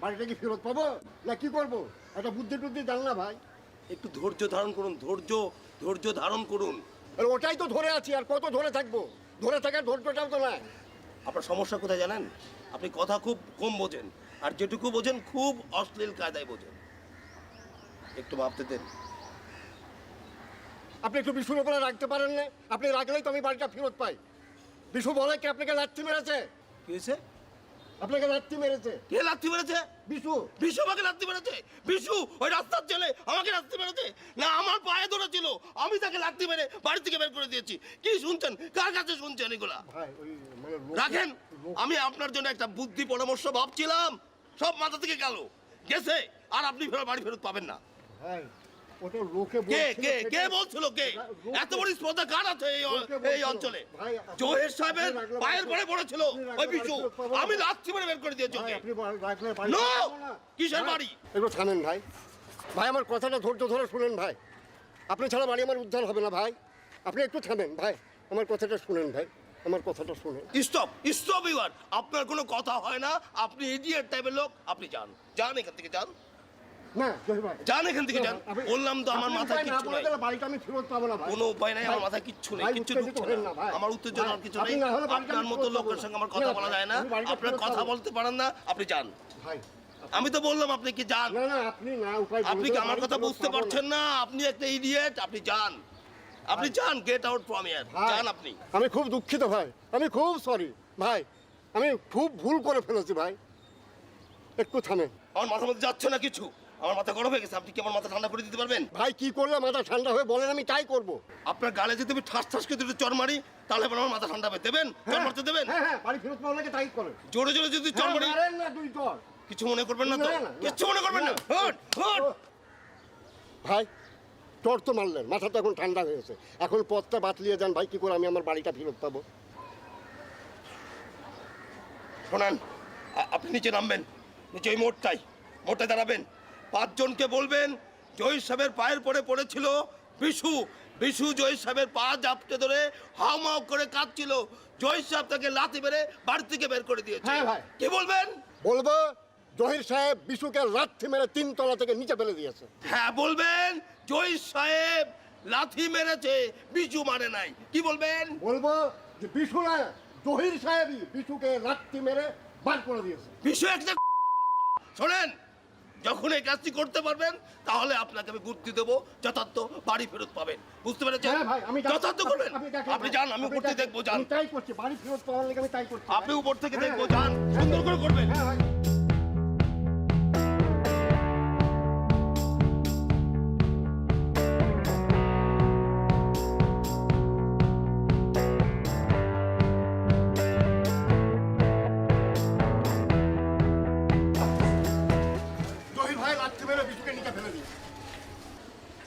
বাড়িটা কি ফেরত পাবো না কি করবো? একটা বুদ্ধি টুদ্ধি জান না ভাই। একটু ধৈর্য ধারণ করুন, ধৈর্য ধারণ করুন। আর ওটাই তো ধরে আছি, আর কত ধরে থাকবো? ধরে থাকার ধৈর্যটাও তো নাই। আপনার সমস্যা কোথায় জানেন? আপনি কথা খুব কম বোঝেন, আর যেটুকু বোঝেন খুব অশ্লীল কায়দায় বোঝেন। একটু ভাবতে দেন। আপনি একটু বিশুর উপরে রাখতে পারেন না? আপনি রাখলেই তো আমি বাড়িটা ফেরত পাই। বিশু বলে কি আপনাকে লাথি মেরেছে? কি হয়েছে? আপনাকে লাথি মেরেছে কে লাথি মেরেছে? বিশু। বিশু আমাকে লাথি মেরেছে? বিশু ওই রাস্তার ছেলে আমাকে লাথি মেরেছে? না আমার পায়ে ধরেছিল, আমি তাকে লাথি মেরে বাড়ি থেকে বের করে দিয়েছি। কি শুনছেন? কার কাছে শুনছেন এগুলা? ভাই ওই মানে রাখেন, আমি আপনার জন্য একটা বুদ্ধি পরামর্শ ভাবছিলাম, সব মাথা থেকে গেছে, আর আপনি বাড়ি ফেরত পাবেন না। ভাই ওটা লোকে কে বলছিল কে কে সেটা- বলছিল? কে? লোকে- এত বড় স্পর্ধা কার আছে এই লোকে বলছিল। এই অঞ্চলে? ভাই, জোহের সাহেবের আপনি রাখলে পায়ের বাড়ি- পরে পড়েছিল আপনি রাখলে ওই বিশু, বাড়ি ফেরত পাবো না। আমি লাথি মেরে বের করে দিয়েছি ভাই, ওকে। আপনি রাখলে বাড়ি নো! ফেরত পাবো না। কিসের ভাই, বাড়ি? একটু থামেন ভাই। ভাই আমার কথাটা ধৈর্য ধরে শুনেন ভাই। আপনি ছাড়া বাড়ি আমার উদ্ধার হবে না ভাই। আপনি একটু থামেন ভাই, আমার কথাটা শুনেন ভাই, আমার কথাটা শুনেন। Stop your. আপনার কোনো কথা হয় না, আপনি ইডিয়েট টাইপের লোক। আপনি যান এখান থেকে, যান না জয় ভাই, যান এখান থেকে যান। আপনি- বললাম তো আমার আপনি মাথায় উপায় না কিচ্ছু বলে নাই, দিলে বাড়িটা আমি ফেরত পাবো না ভাই। কোনো উপায় নাই, আমার ভাই, মাথায় কিচ্ছু নেই, ভাই, কিচ্ছু উত্তেজিত ঢুকছে হবেন না। না ভাই। আমার উত্তেজনার ভাই, কিছু আপনি নেই। না হলে বাড়িটা আপনার আমি মতো ফেরত লোকের পাবো সঙ্গে না। আমার কথা ঠিক আছে, বলা যায় না। আমি বাড়িটা আপনার ফেরত কথা পাবো। বলতে পারেন না, আপনি যান। ভাই আমি তো বললাম আপনি কি যান। না না আপনি না উপায় আপনি বলে কি দিলে আমার বাড়ি কথা ফেরত বুঝতে পাবো না। পারছেন না? আপনি একটা ইডিয়েট, আপনি যান, আপনি যান, গেট আউট ফ্রম হিয়ার, ভাই, যান আপনি। আমি খুব দুঃখিত ভাই, আমি খুব সরি ভাই, আমি খুব ভুল করে ফেলেছি ভাই, একটু থামেন। আমার মাথার মধ্যে যাচ্ছে না কিছু, আমার মাথা গরম হয়ে গেছে। আপনি কি আমার মাথা ঠান্ডা করে দিতে পারবেন? ভাই কি করলে মাথা ঠান্ডা হয়ে বলেন, আমি তাই করবো। আপনার গালে যদি আমি ঠাস ঠাস করে দুটো চড় মারি, তাহলে এবার আমার মাথা ঠান্ডা হবে? দেবেন? চড় মারতে দেবেন? হ্যাঁ হ্যাঁ, বাড়ি ফেরত পাবো নাকি তাই করেন। জোরে জোরে যদি চড় মারি? মারেন না দুই চর। কিছু মনে করবেন না তো? না, না, না। কিচ্ছু মনে করবেন না? হুট হুট। ভাই চর তো মারলেন, মাথা তো এখন ঠান্ডা হয়েছে, এখন পথটা বাতলিয়ে যান ভাই, কি করে আমি আমার বাড়িটা ফেরত পাবো? শোনান, আপনি নিচে নামবেন, নিচে ওই মোড়টায় দাঁড়াবেন। 5 জনকে বলবেন জহির সাহেবের পায়ের পরে পড়েছিল বিশু। বিশু জহির সাহেবের পা জাপটে ধরে হাউমাউ করে কাঁদছিল। জহির সাহেব তাকে লাথি মেরে বাড়ি থেকে বের করে দিয়েছে। হ্যাঁ ভাই। কি বলবেন? বলবো জহির সাহেব বিশুকে লাথি মেরে 3 তলা থেকে নিচে ফেলে দিয়েছে। হ্যাঁ বলবেন জহির সাহেব লাথি মেরেছে, বিশু মানে নাই। কি বলবেন? বলবো যে বিশু না, জহির সাহেবই বিশুকে লাথি মেরে বার করে দিয়েছে। বিশু একটা শোনেন, যখন এই কাজটি করতে পারবেন তাহলে আপনাকে আমি বুদ্ধি দেবো, যথার্থ বাড়ি ফেরত পাবেন। বুঝতে পেরেছেন? হ্যাঁ ভাই, আমি যথার্থ করবেন। দেখেন আপনি ভাই, যান, আমি উপর থেকে দেখেন, দেখবো, যান। আমি তাই করছি, বাড়ি ফেরত পাওয়ার লেগে আমি তাই করছি। আপনি উপর থেকে হ্যাঁ, দেখবো, যান, সুন্দর করে করবেন। হ্যাঁ ভাই।